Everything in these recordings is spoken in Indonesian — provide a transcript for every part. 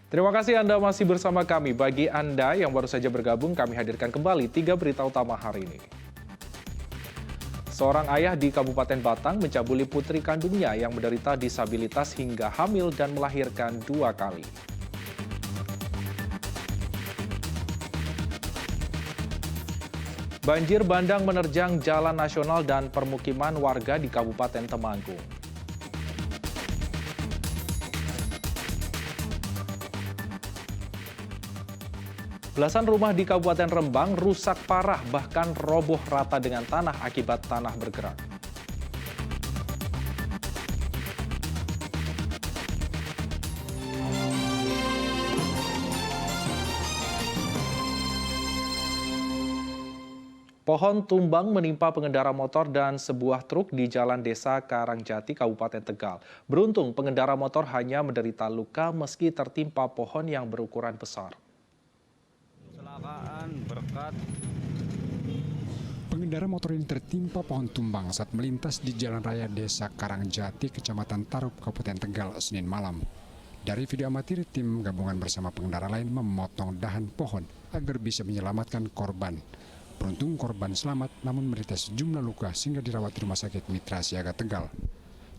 Terima kasih Anda masih bersama kami. Bagi Anda yang baru saja bergabung, kami hadirkan kembali 3 berita utama hari ini. Seorang ayah di Kabupaten Batang mencabuli putri kandungnya yang menderita disabilitas hingga hamil dan melahirkan 2 kali. Banjir bandang menerjang jalan nasional dan permukiman warga di Kabupaten Temanggung. Belasan rumah di Kabupaten Rembang rusak parah, bahkan roboh rata dengan tanah akibat tanah bergerak. Pohon tumbang menimpa pengendara motor dan sebuah truk di Jalan Desa Karangjati, Kabupaten Tegal. Beruntung pengendara motor hanya menderita luka meski tertimpa pohon yang berukuran besar. Kecelakaan berkat Pengendara motor ini tertimpa pohon tumbang saat melintas di Jalan Raya Desa Karangjati, Kecamatan Tarup, Kabupaten Tegal, Senin malam. Dari video amatir, tim gabungan bersama pengendara lain memotong dahan pohon agar bisa menyelamatkan korban. Beruntung korban selamat, namun menderita sejumlah luka sehingga dirawat di Rumah Sakit Mitra Siaga Tegal.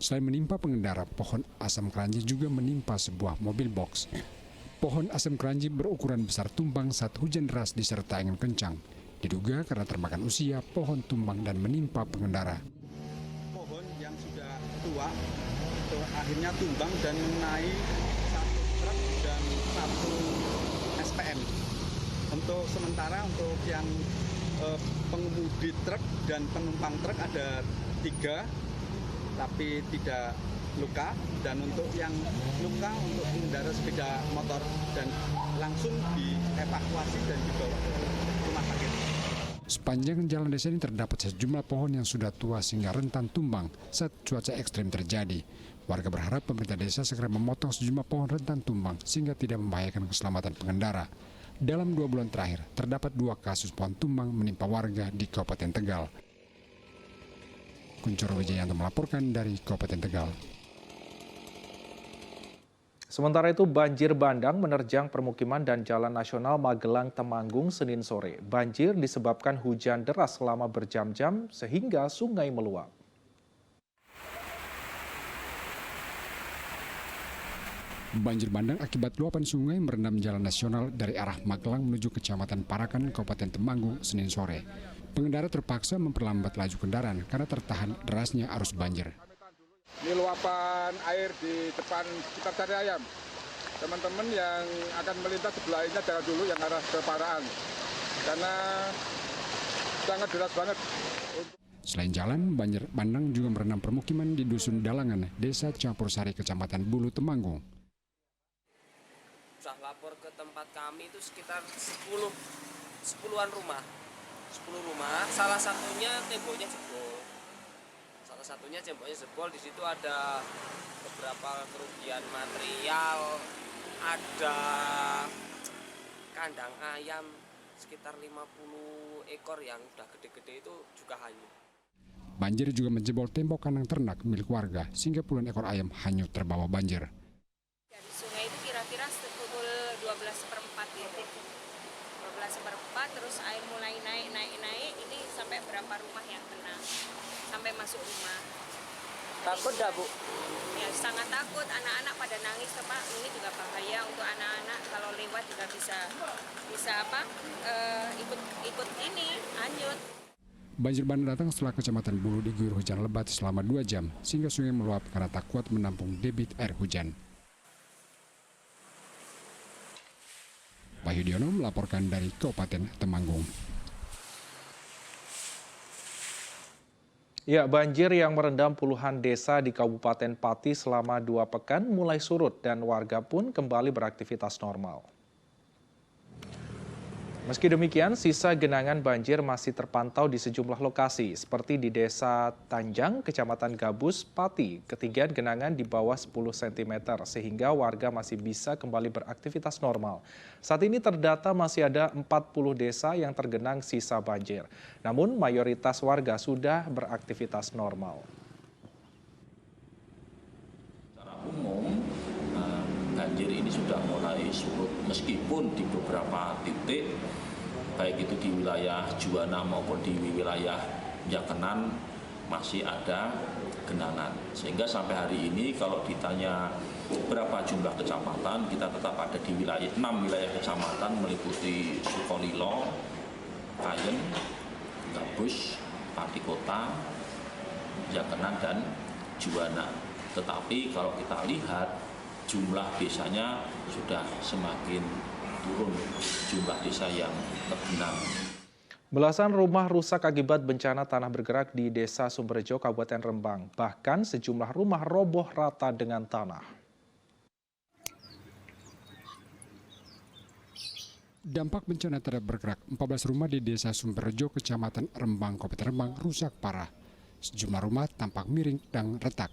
Selain menimpa pengendara, pohon asam keranji juga menimpa sebuah mobil box. Pohon asam keranji berukuran besar tumbang saat hujan deras disertai angin kencang. Diduga karena termakan usia, pohon tumbang dan menimpa pengendara. pohon yang sudah tua itu akhirnya tumbang dan mengenai satu truk dan satu SPM. Untuk sementara untuk yang pengemudi truk dan penumpang truk ada 3, tapi tidak luka, dan untuk yang luka untuk pengendara sepeda motor dan langsung dievakuasi dan dibawa ke rumah sakit. Sepanjang jalan desa ini terdapat sejumlah pohon yang sudah tua sehingga rentan tumbang saat cuaca ekstrim terjadi. Warga berharap pemerintah desa segera memotong sejumlah pohon rentan tumbang sehingga tidak membahayakan keselamatan pengendara. Dalam 2 bulan terakhir, terdapat 2 kasus pohon tumbang menimpa warga di Kabupaten Tegal. Kuncoro Wijayanto melaporkan dari Kabupaten Tegal. Sementara itu, banjir bandang menerjang permukiman dan Jalan Nasional Magelang Temanggung Senin sore. Banjir disebabkan hujan deras selama berjam-jam sehingga sungai meluap. Banjir bandang akibat luapan sungai merendam jalan nasional dari arah Magelang menuju Kecamatan Parakan, Kabupaten Temanggung, Senin sore. Pengendara terpaksa memperlambat laju kendaraan karena tertahan derasnya arus banjir. Ini luapan air di depan sekitar Sari Ayam. Teman-teman yang akan melintas sebelah ini jangan dulu yang arah ke Parakan, karena sangat deras banget. Selain jalan, banjir bandang juga merendam permukiman di Dusun Dalangan, Desa Campur Sari, Kecamatan Bulu, Temanggung. Sudah lapor ke tempat kami itu sekitar 10-an rumah. 10 rumah, salah satunya temboknya jebol. Di situ ada beberapa kerugian material, ada kandang ayam sekitar 50 ekor yang udah gede-gede itu juga hanyut. Banjir juga menjebol tembok kandang ternak milik warga sehingga puluhan ekor ayam hanyut terbawa banjir. Dari sungai itu kira-kira pukul 12:04 gitu. 12:04 terus air mulai naik, ini sampai berapa rumah yang kena, sampai masuk rumah. Takut dah, Bu? Ya sangat takut, anak-anak pada nangis Pak. Ini juga bahaya untuk anak-anak, kalau lewat juga bisa ikut ini hanyut. Banjir bandang datang setelah Kecamatan Bulu diguyur hujan lebat selama 2 jam sehingga sungai meluap karena tak kuat menampung debit air hujan. Wahyudiono melaporkan dari Kabupaten Temanggung. Ya, banjir yang merendam puluhan desa di Kabupaten Pati selama 2 pekan mulai surut dan warga pun kembali beraktivitas normal. Meski demikian, sisa genangan banjir masih terpantau di sejumlah lokasi, seperti di Desa Tanjang, Kecamatan Gabus, Pati. Ketinggian genangan di bawah 10 cm, sehingga warga masih bisa kembali beraktivitas normal. Saat ini terdata masih ada 40 desa yang tergenang sisa banjir. Namun, mayoritas warga sudah beraktivitas normal. Secara umum, banjir banjir ini sudah mulai surut meskipun di beberapa titik baik itu di wilayah Juwana maupun di wilayah Jakenan masih ada genangan. Sehingga sampai hari ini kalau ditanya berapa jumlah kecamatan, kita tetap ada di wilayah 6 wilayah kecamatan meliputi Sukolilo, Kayen, Gabus, Pati Kota, Jakenan, dan Juwana. Tetapi kalau kita lihat jumlah desanya sudah semakin turun, jumlah desa yang tergenang. Belasan rumah rusak akibat bencana tanah bergerak di Desa Sumberjo, Kabupaten Rembang. Bahkan sejumlah rumah roboh rata dengan tanah. Dampak bencana tanah bergerak, 14 rumah di Desa Sumberjo, Kecamatan Rembang, Kabupaten Rembang rusak parah. Sejumlah rumah tampak miring dan retak.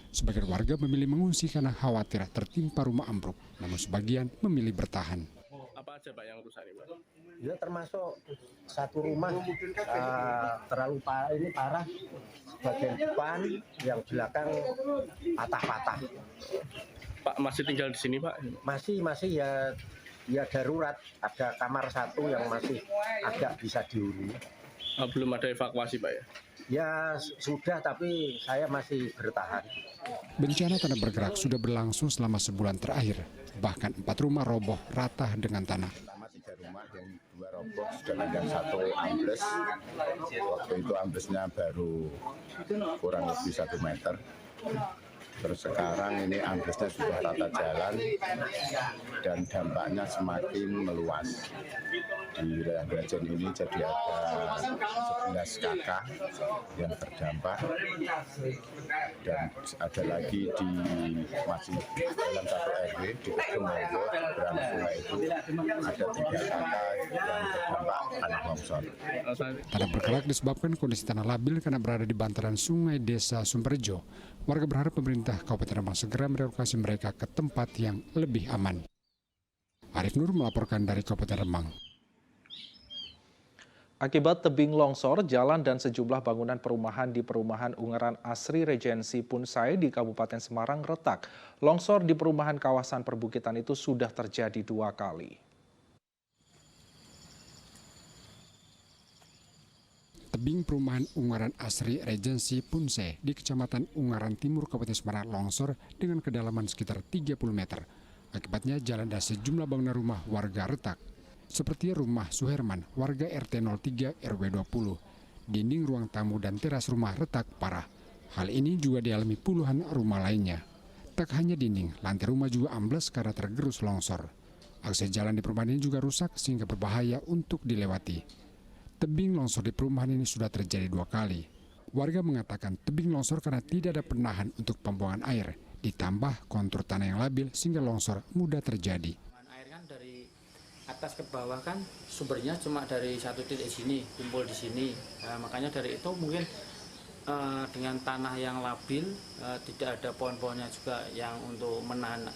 Sebagian warga memilih mengungsi karena khawatir tertimpa rumah ambruk, namun sebagian memilih bertahan. Apa aja Pak yang rusak ini Pak? Ya termasuk satu rumah terlalu parah, bagian depan, yang belakang patah-patah. Pak masih tinggal di sini Pak? Masih ya darurat, ada kamar satu yang masih agak bisa dihuni. Belum ada evakuasi Pak ya? Ya sudah, tapi saya masih bertahan. Bencana tanah bergerak sudah berlangsung selama sebulan terakhir. Bahkan 4 rumah roboh rata dengan tanah. Pertama 3 rumah, yang 2 roboh, sedangkan yang 1 ambles. Waktu itu amblesnya baru kurang lebih 1 meter. Terus sekarang ini amblesnya sudah rata jalan dan dampaknya semakin meluas. Di wilayah Grajen ini jadi ada 11 kakak yang terdampak dan ada lagi masih dalam satu RW di Ujung Monggo, Berang Sungai itu ada 3 kakak yang terdampak tanah longsor. Tanah bergerak disebabkan kondisi tanah labil karena berada di bantaran sungai Desa Sumberjo. Warga berharap pemerintah Kabupaten Rembang segera merelokasi mereka ke tempat yang lebih aman. Arif Nur melaporkan dari Kabupaten Rembang. Akibat tebing longsor, jalan dan sejumlah bangunan perumahan di perumahan Ungaran Asri Regensi Punsai di Kabupaten Semarang retak. Longsor di perumahan kawasan perbukitan itu sudah terjadi 2 kali. Tebing perumahan Ungaran Asri Regensi Punsai di Kecamatan Ungaran Timur, Kabupaten Semarang longsor dengan kedalaman sekitar 30 meter. Akibatnya jalan dan sejumlah bangunan rumah warga retak. Seperti rumah Suherman, warga RT 03 RW 20. Dinding ruang tamu dan teras rumah retak parah. Hal ini juga dialami puluhan rumah lainnya. Tak hanya dinding, lantai rumah juga ambles karena tergerus longsor. Akses jalan di perumahan ini juga rusak sehingga berbahaya untuk dilewati. Tebing longsor di perumahan ini sudah terjadi 2 kali. Warga mengatakan tebing longsor karena tidak ada penahan untuk pembuangan air, ditambah kontur tanah yang labil sehingga longsor mudah terjadi. Air kan dari atas ke bawah kan sumbernya cuma dari satu titik sini, kumpul di sini. Nah, makanya dari itu mungkin dengan tanah yang labil, tidak ada pohon-pohonnya juga yang untuk menahan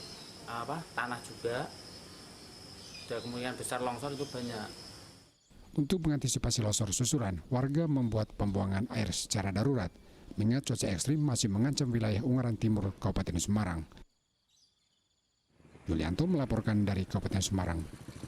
tanah juga. Dan kemungkinan besar longsor itu banyak. Untuk mengantisipasi longsor susulan, warga membuat pembuangan air secara darurat, mengingat cuaca ekstrim masih mengancam wilayah Ungaran Timur, Kabupaten Semarang. Yulianto melaporkan dari Kabupaten Semarang.